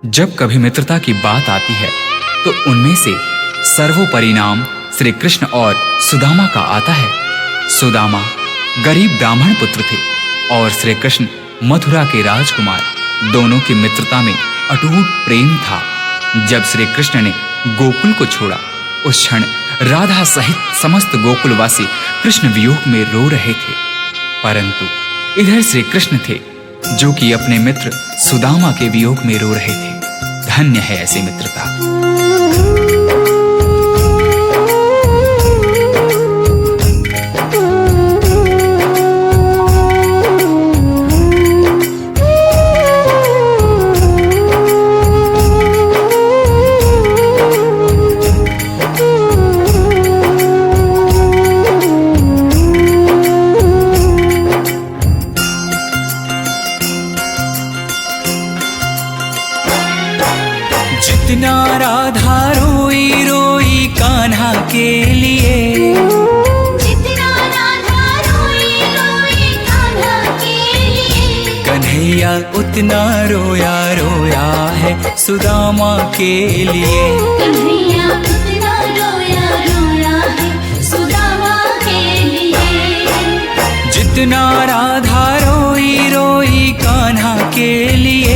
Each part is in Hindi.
जब कभी मित्रता की बात आती है तो उनमें से सर्वोपरि नाम श्री कृष्ण और सुदामा का आता है। सुदामा गरीब ब्राह्मण पुत्र थे और श्री कृष्ण मथुरा के राजकुमार। दोनों की मित्रता में अटूट प्रेम था। जब श्री कृष्ण ने गोकुल को छोड़ा, उस क्षण राधा सहित समस्त गोकुलवासी कृष्ण वियोग में रो रहे थे। परंतु इधर श्री कृष्ण थे जो कि अपने मित्र सुदामा के वियोग में रो रहे थे। धन्य है ऐसी मित्रता। जितना राधा रोई रोई कान्हा के लिए, जितना राधा रोई रोई कान्हा के लिए, कन्हैया उतना रोया रोया है सुदामा के लिए। कन्हैया उतना रोया रोया है सुदामा के लिए। जितना राधा रोई रोई कान्हा के लिए,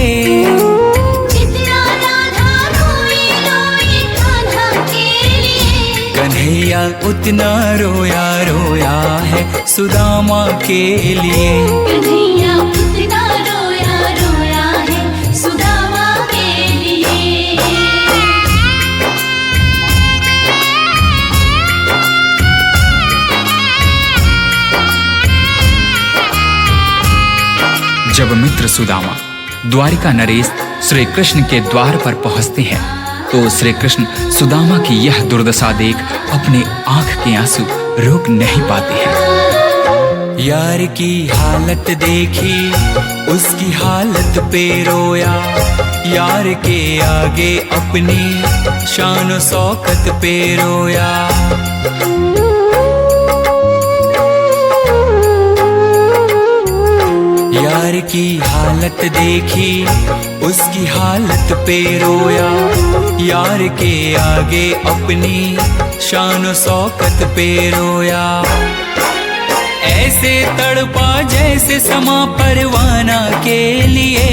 कन्हैया उतना रोया रोया है सुदामा के लिए। कन्हैया उतना रोया रोया है सुदामा के लिए। जब मित्र सुदामा द्वारिका नरेश श्री कृष्ण के द्वार पर पहुंचते हैं तो श्री कृष्ण सुदामा की यह दुर्दशा देख अपने आंख के आंसू रोक नहीं पाते हैं। यार की हालत देखी उसकी हालत पे रोया, यार के आगे अपनी शान शौकत पे रोया। यार की हालत देखी उसकी हालत पे रोया, यार के आगे अपनी शान शौकत पे रोया। ऐसे तड़पा जैसे समा परवाना के लिए,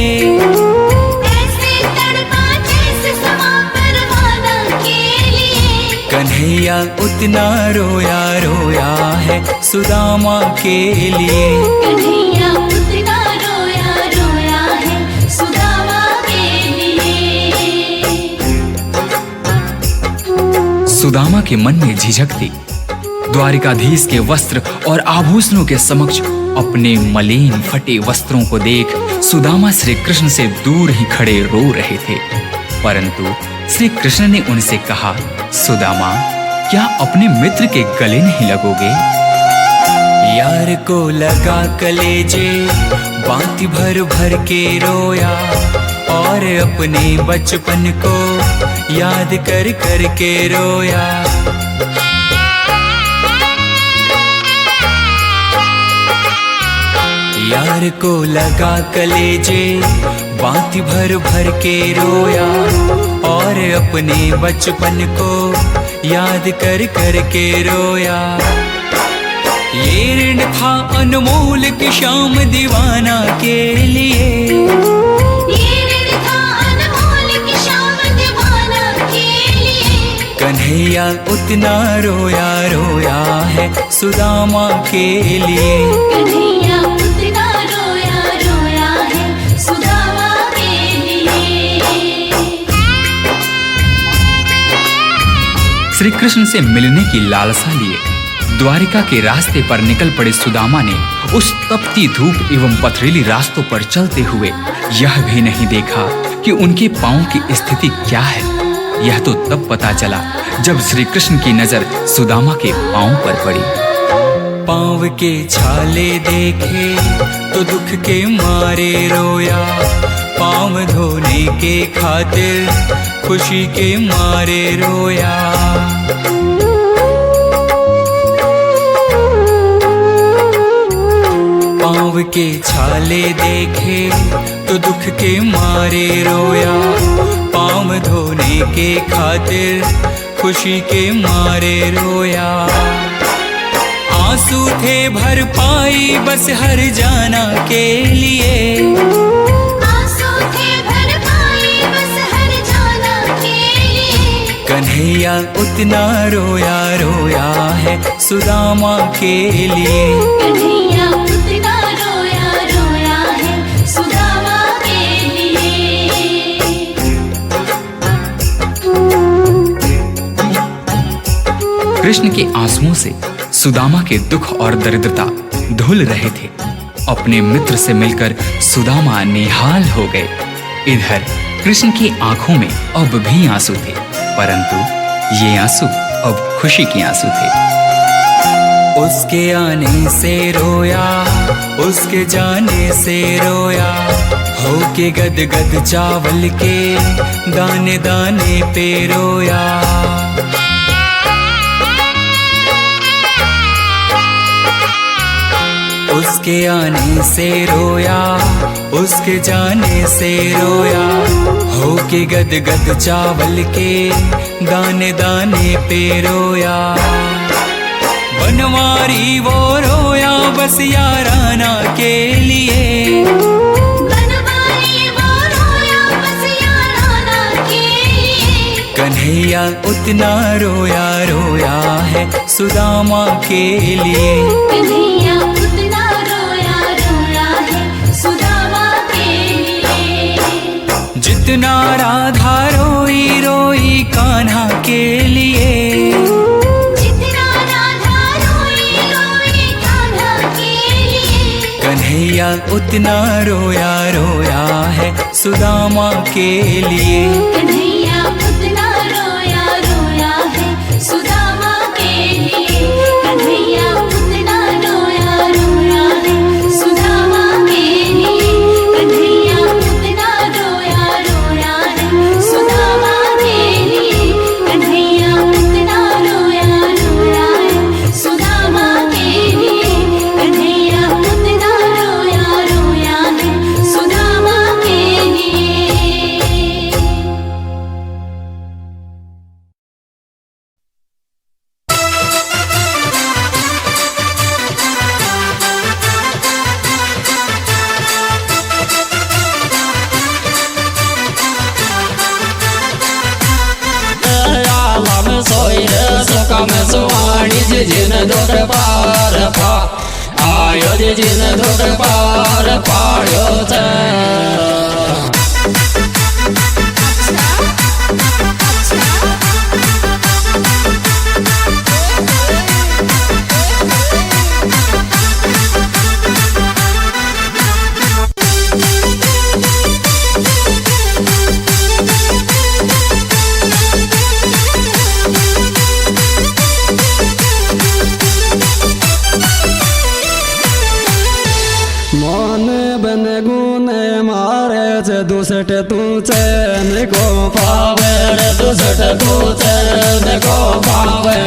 ऐसे तड़पा जैसे समा परवाना के लिए। कन्हैया उतना रोया रोया है सुदामा के लिए। कन्हैया उतना रोया रोया है सुदामा के लिए। सुदामा के मन में झिझक थी। द्वारिकाधीश के वस्त्र और आभूषणों के समक्ष अपने मलिन फटे वस्त्रों को देख सुदामा श्री कृष्ण से दूर ही खड़े रो रहे थे। परंतु श्री कृष्ण ने उनसे कहा, सुदामा, क्या अपने मित्र के गले नहीं लगोगे? यार को लगा कलेजे बाती भर भर के रोया, और अपने बचपन को याद कर कर के रोया। यार को लगा कलेजे बाती भर भर के रोया, और अपने बचपन को याद कर कर के रोया। ये ऋण था अनमोल की शाम दीवाना के लिए, ये ऋण था अनमोल की शाम दीवाना के लिए। कन्हैया उतना रोया रोया है सुदामा के लिए। कन्हैया उतना रोया रोया है सुदामा के लिए। श्री कृष्ण से मिलने की लालसा लिए द्वारिका के रास्ते पर निकल पड़े सुदामा ने उस तपती धूप एवं पथरीली रास्तों पर चलते हुए यह भी नहीं देखा कि उनके पांव की स्थिति क्या है। यह तो तब पता चला जब श्री कृष्ण की नजर सुदामा के पांव पर पड़ी। पांव के छाले देखे तो दुख के मारे रोया, पांव धोने के खातिर खुशी के मारे रोया। पांव के छाले देखे तो दुख के मारे रोया, पाँव धोने के खातिर खुशी के मारे रोया। आंसू थे भर पाई बस हर जाना के लिए, आंसू थे भर पाई बस हर जाना के लिए। कन्हैया उतना रोया रोया है सुदामा के लिए। कन्हैया उतना रोया रोया है सुदामा के लिए। कृष्ण के आंसुओं से सुदामा के दुख और दरिद्रता धुल रहे थे। अपने मित्र से मिलकर सुदामा निहाल हो गए। इधर कृष्ण की आंखों में अब भी आंसू थे, परंतु ये आंसू अब खुशी के आंसू थे। उसके आने से रोया, उसके जाने से रोया, हो के गद गद चावल के दाने दाने पे रोया। उसके आने से रोया, उसके जाने से रोया, हो के गद गद चावल के दाने दाने पे रोया। बनवारी वो रोया बस याराना के लिए, बनवारी वो रोया बस याराना के लिए। कन्हैया उतना रोया रोया है सुदामा के लिए। कन्हैया उतना रोया रोया है सुदामा के लिए। जितना राधा रोई रोई कान्हा के लिए, जितना राधा रोई रोई कान्हा के लिए। कन्हैया उतना रोया रोया है सुदामा के लिए। कन्हैया उतना रोया रोया है सुदामा के लिए। कन्हैया उतना रोया रोया है सुदामा के लिए। कन्हैया उतना रोया रोया है सुदामा के लिए। कन्हैया उतना रोया रोया है सुदामा के लिए। कन्हैया उतना रोया रोया है सुदामा के लिए। दुसट तुझे निको पावे रे, दुसट तुझे निको पावे।